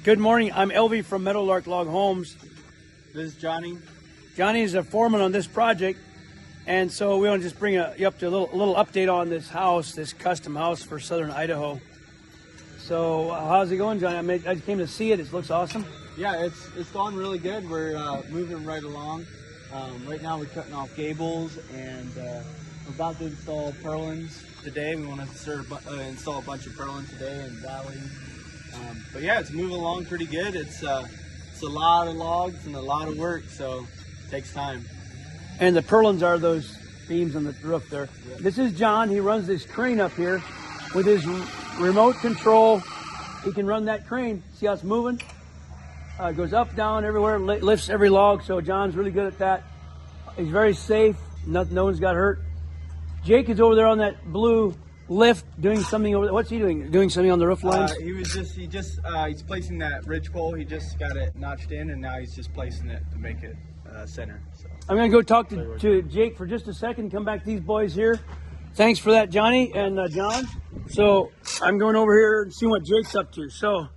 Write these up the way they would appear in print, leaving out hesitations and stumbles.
Good morning. I'm Elvie from Meadowlark Log Homes. This is Johnny. Johnny is a foreman on this project, and so we want to just bring you up to a little update on this house, this custom house for southern Idaho. So how's it going, Johnny? I just came to see it. It looks awesome. Yeah, it's going really good. We're moving right along. Right now we're cutting off gables, and we're about to install purlins today. We want to install a bunch of purlins today and valley. But yeah, it's moving along pretty good. It's a lot of logs and a lot of work, so it takes time. And the purlins are those beams on the roof there. Yeah. This is John. He runs this crane up here with his remote control. He can run that crane. See how it's moving? It goes up, down, everywhere, lifts every log. So John's really good at that. He's very safe. No one's got hurt. Jake is over there on that blue lift doing something over there. What's he doing? Doing something on the roof lines? He's placing that ridge pole. He just got it notched in, and now he's just placing it to make it center. So I'm going to go talk to Jake for just a second. Come back to these boys here. Thanks for that, Johnny and John. So I'm going over here and see what Jake's up to. So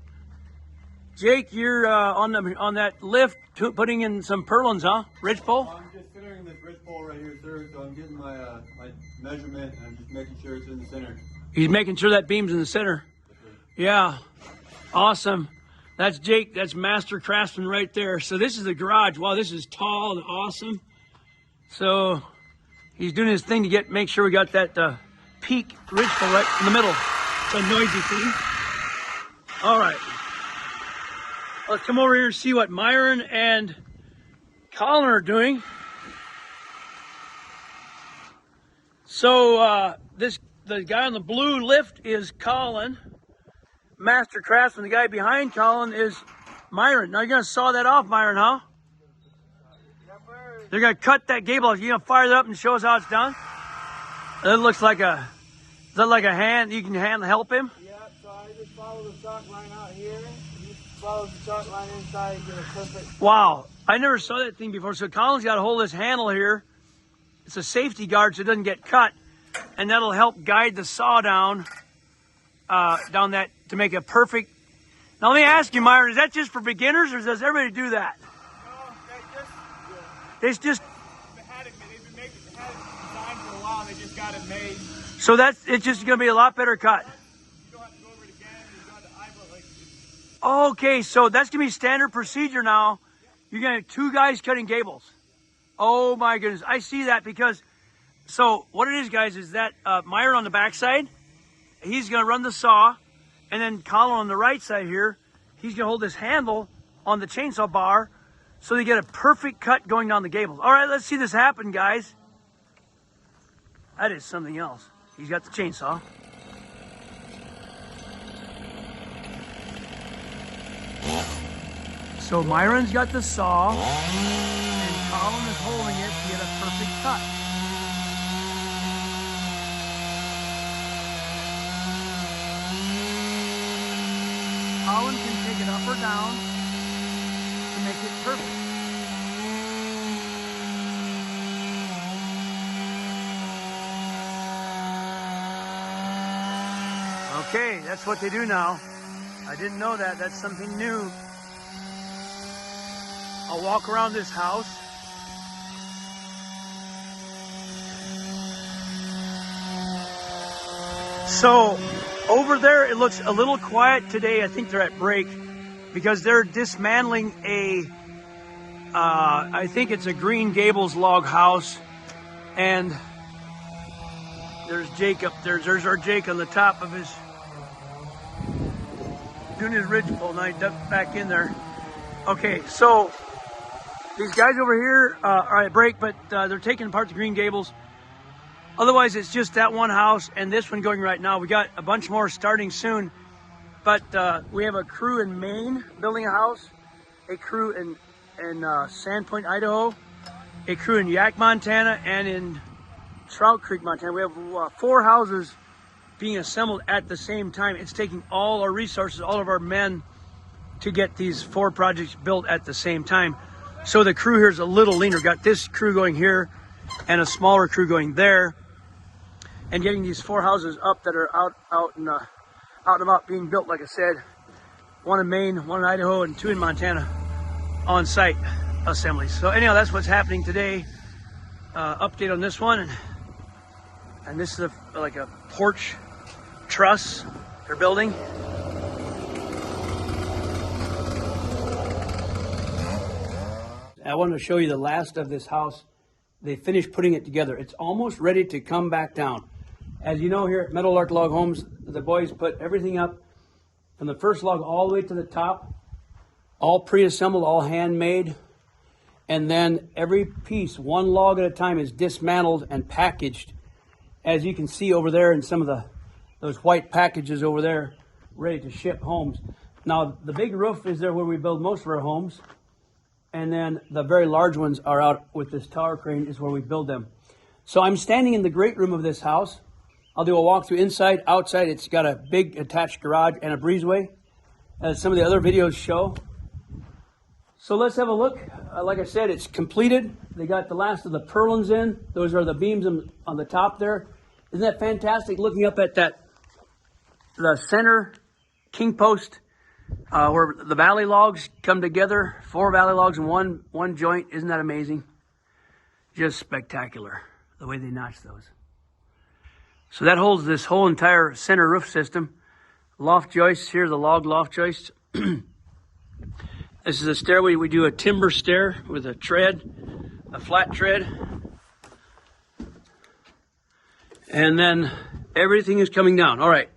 Jake, you're on that lift putting in some purlins, huh? Ridge pole? I'm just centering this ridge pole right here, sir. So I'm getting my my measurement, and I'm just making sure it's in the center. He's making sure that beam's in the center. Yeah, awesome. That's Jake. That's Master Craftsman right there. So this is the garage. Wow, this is tall and awesome. So he's doing his thing to make sure we got that peak ridge pole right in the middle. It's a noisy thing. All right. Let's come over here and see what Myron and Colin are doing. So the guy on the blue lift is Colin, Master Craftsman. The guy behind Colin is Myron. Now you're gonna saw that off, Myron, huh? They're gonna cut that gable off. You gonna fire that up and show us how it's done? It looks like is that like a hand? You can help him? Yeah, so I just follow the chalk line out here. You follow the chalk line inside, get a perfect. Wow, I never saw that thing before. So Colin's got to hold this handle here. It's a safety guard so it doesn't get cut, and that'll help guide the saw down that to make a perfect. Now let me ask you, Myron, is that just for beginners, or does everybody do that? No, They just they've been had it designed for a while. They just got it made. so it's just going to be a lot better cut. You don't have to go over it again. You got the eyeball Okay, so that's going to be standard procedure now. You're going to have 2 guys cutting gables. Oh my goodness, I see that because, so what it is, guys, is that Myron on the backside, he's going to run the saw, and then Colin on the right side here, he's going to hold this handle on the chainsaw bar so they get a perfect cut going down the gables. All right, let's see this happen, guys. That is something else. He's got the chainsaw. So Myron's got the saw, and Colin is holding it to get a perfect cut. Colin can take it up or down to make it perfect. Okay, that's what they do now. I didn't know that. That's something new. I'll walk around this house. So over there, it looks a little quiet today. I think they're at break because they're dismantling I think it's a Green Gables log house. And there's Jake up there. There's our Jake on the top of his, doing his ridge pole. Now he ducked back in there. Okay, so these guys over here are at break, but they're taking apart the Green Gables. Otherwise, it's just that one house and this one going right now. We got a bunch more starting soon, but we have a crew in Maine building a house, a crew in Sandpoint, Idaho, a crew in Yak, Montana, and in Trout Creek, Montana. We have 4 houses being assembled at the same time. It's taking all our resources, all of our men, to get these 4 projects built at the same time. So the crew here is a little leaner. Got this crew going here and a smaller crew going there, and getting these 4 houses up that are out and about being built, like I said. one in Maine, one in Idaho, and 2 in Montana on site assemblies. So anyhow, that's what's happening today. Update on this one. And this is like a porch truss they're building. I wanted to show you the last of this house. They finished putting it together. It's almost ready to come back down. As you know, here at Meadowlark Log Homes, the boys put everything up from the first log all the way to the top, all pre-assembled, all handmade. And then every piece, one log at a time, is dismantled and packaged. As you can see over there in some of those white packages over there, ready to ship homes. Now, the big roof is there where we build most of our homes. And then the very large ones are out with this tower crane is where we build them. So I'm standing in the great room of this house. I'll do a walkthrough inside, outside. It's got a big attached garage and a breezeway, as some of the other videos show. So let's have a look. Like I said, it's completed. They got the last of the purlins in. Those are the beams on the top there. Isn't that fantastic? Looking up at the center king post, where the valley logs come together, 4 valley logs in one joint. Isn't that amazing? Just spectacular, the way they notch those. So that holds this whole entire center roof system. Loft joists here, the log loft joists. This is a stairway. We do a timber stair with a tread, a flat tread. And then everything is coming down. All right,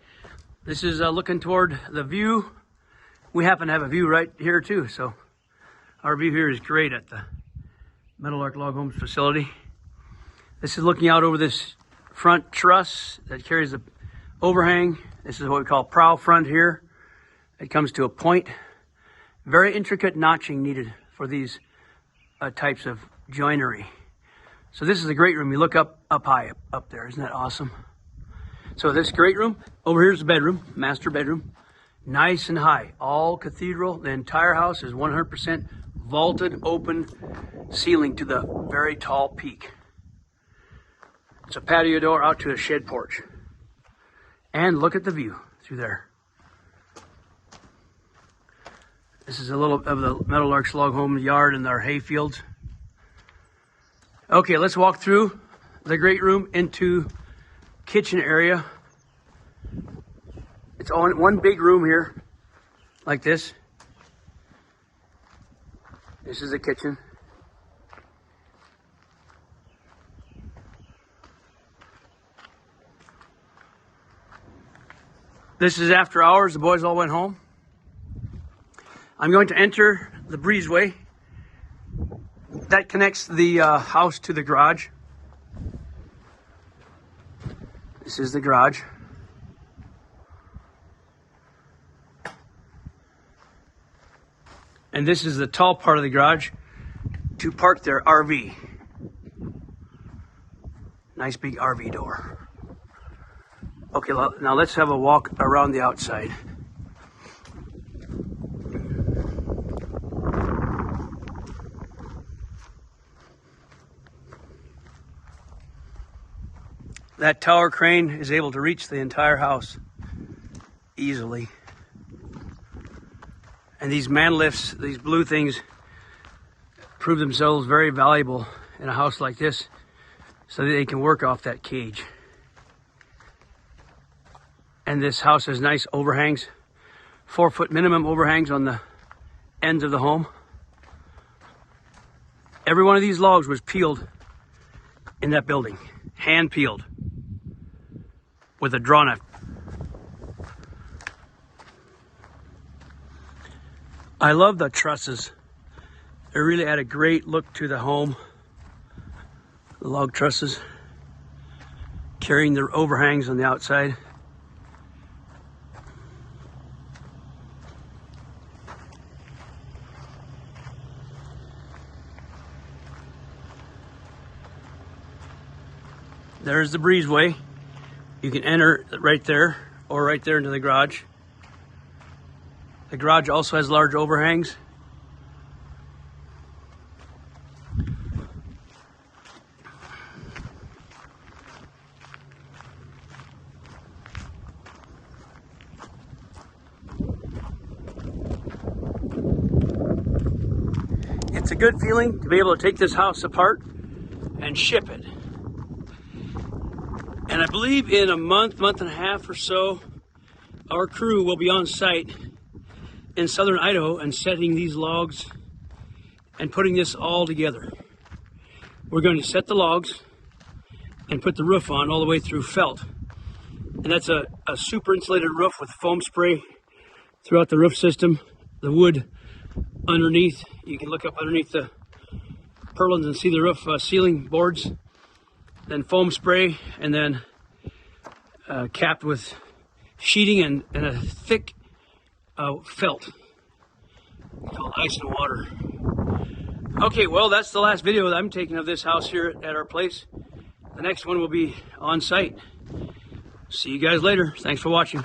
this is looking toward the view. We happen to have a view right here too, so our view here is great at the Meadowlark Log Homes facility. This is looking out over this front truss that carries the overhang. This is what we call prow front here. It comes to a point. Very intricate notching needed for these types of joinery. So this is a great room. You look up high up there. Isn't that awesome? So this great room, over here's the bedroom, master bedroom. Nice and high, all cathedral. The entire house is 100% vaulted, open ceiling to the very tall peak. It's a patio door out to a shed porch. And look at the view through there. This is a little of the Meadowlark's log home yard and our hay fields. Okay, let's walk through the great room into kitchen area. It's all one big room here, like this. This is the kitchen. This is after hours. The boys all went home. I'm going to enter the breezeway. That connects the house to the garage. This is the garage. And this is the tall part of the garage to park their RV. Nice big RV door. Okay, now let's have a walk around the outside. That tower crane is able to reach the entire house easily. And these man lifts, these blue things, prove themselves very valuable in a house like this so that they can work off that cage. And this house has nice overhangs, 4-foot minimum overhangs on the ends of the home. Every one of these logs was peeled in that building, hand peeled with a draw knife. I love the trusses. They really add a great look to the home. The log trusses carrying the overhangs on the outside. There's the breezeway. You can enter right there or right there into the garage. The garage also has large overhangs. it's a good feeling to be able to take this house apart and ship it. And I believe in a month and a half or so, our crew will be on site in southern Idaho and setting these logs and putting this all together. We're going to set the logs and put the roof on all the way through felt. And that's a super insulated roof with foam spray throughout the roof system. The wood underneath, you can look up underneath the purlins and see the roof ceiling boards. Then foam spray, and then capped with sheeting and a thick felt called ice and water. Okay, well, that's the last video that I'm taking of this house here at our place. The next one will be on site. See you guys later. Thanks for watching.